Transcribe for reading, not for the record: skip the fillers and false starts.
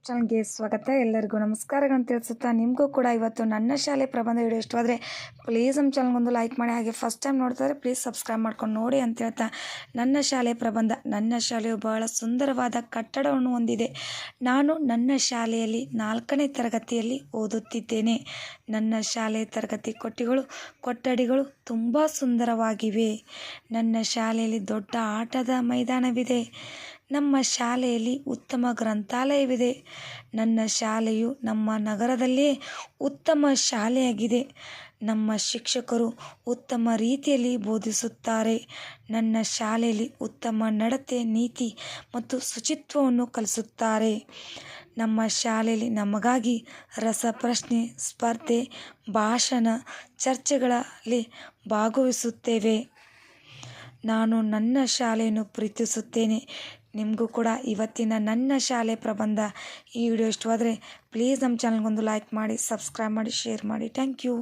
ಚಾನಲ್ಗೆ ಸ್ವಾಗತ. ಎಲ್ಲರಿಗೂ ನಮಸ್ಕಾರಗಳನ್ನು ತಿಳಿಸುತ್ತಾ ನಿಮಗೂ ಕೂಡ ಇವತ್ತು ನನ್ನ ಶಾಲೆ ಪ್ರಬಂಧ ವಿಡಿಯೋ ಇಷ್ಟವಾದರೆ ಪ್ಲೀಸ್ ನಮ್ಮ ಚಾನಲ್ಗೊಂದು ಲೈಕ್ ಮಾಡಿ, ಹಾಗೆ ಫಸ್ಟ್ ಟೈಮ್ ನೋಡ್ತಾರೆ ಪ್ಲೀಸ್ ಸಬ್ಸ್ಕ್ರೈಬ್ ಮಾಡ್ಕೊಂಡು ನೋಡಿ ಅಂತ ಹೇಳ್ತಾ, ನನ್ನ ಶಾಲೆ ಪ್ರಬಂಧ. ನನ್ನ ಶಾಲೆಯು ಬಹಳ ಸುಂದರವಾದ ಕಟ್ಟಡವನ್ನು ಹೊಂದಿದೆ. ನಾನು ನನ್ನ ಶಾಲೆಯಲ್ಲಿ 4ನೇ ತರಗತಿಯಲ್ಲಿ ಓದುತ್ತಿದ್ದೇನೆ. ನನ್ನ ಶಾಲೆ ತರಗತಿ ಕೊಠಡಿಗಳು ತುಂಬ ಸುಂದರವಾಗಿವೆ. ನನ್ನ ಶಾಲೆಯಲ್ಲಿ ದೊಡ್ಡ ಆಟದ ಮೈದಾನವಿದೆ. ನಮ್ಮ ಶಾಲೆಯಲ್ಲಿ ಉತ್ತಮ ಗ್ರಂಥಾಲಯವಿದೆ. ನನ್ನ ಶಾಲೆಯು ನಮ್ಮ ನಗರದಲ್ಲಿಯೇ ಉತ್ತಮ ಶಾಲೆಯಾಗಿದೆ. ನಮ್ಮ ಶಿಕ್ಷಕರು ಉತ್ತಮ ರೀತಿಯಲ್ಲಿ ಬೋಧಿಸುತ್ತಾರೆ. ನನ್ನ ಶಾಲೆಯಲ್ಲಿ ಉತ್ತಮ ನಡತೆ, ನೀತಿ ಮತ್ತು ಶುಚಿತ್ವವನ್ನು ಕಲಿಸುತ್ತಾರೆ. ನಮ್ಮ ಶಾಲೆಯಲ್ಲಿ ನಮಗಾಗಿ ರಸಪ್ರಶ್ನೆ ಸ್ಪರ್ಧೆ, ಭಾಷಣ, ಚರ್ಚೆಗಳಲ್ಲಿ ಭಾಗವಹಿಸುತ್ತೇವೆ. ನಾನು ನನ್ನ ಶಾಲೆಯನ್ನು ಪ್ರೀತಿಸುತ್ತೇನೆ. ನಿಮಗೂ ಕೂಡ ಇವತ್ತಿನ ನನ್ನ ಶಾಲೆ ಪ್ರಬಂಧ ಈ ವಿಡಿಯೋ ಇಷ್ಟವಾದರೆ ಪ್ಲೀಸ್ ನಮ್ಮ ಚಾನಲ್ಗೊಂದು ಲೈಕ್ ಮಾಡಿ, ಸಬ್ಸ್ಕ್ರೈಬ್ ಮಾಡಿ, ಶೇರ್ ಮಾಡಿ. Thank you.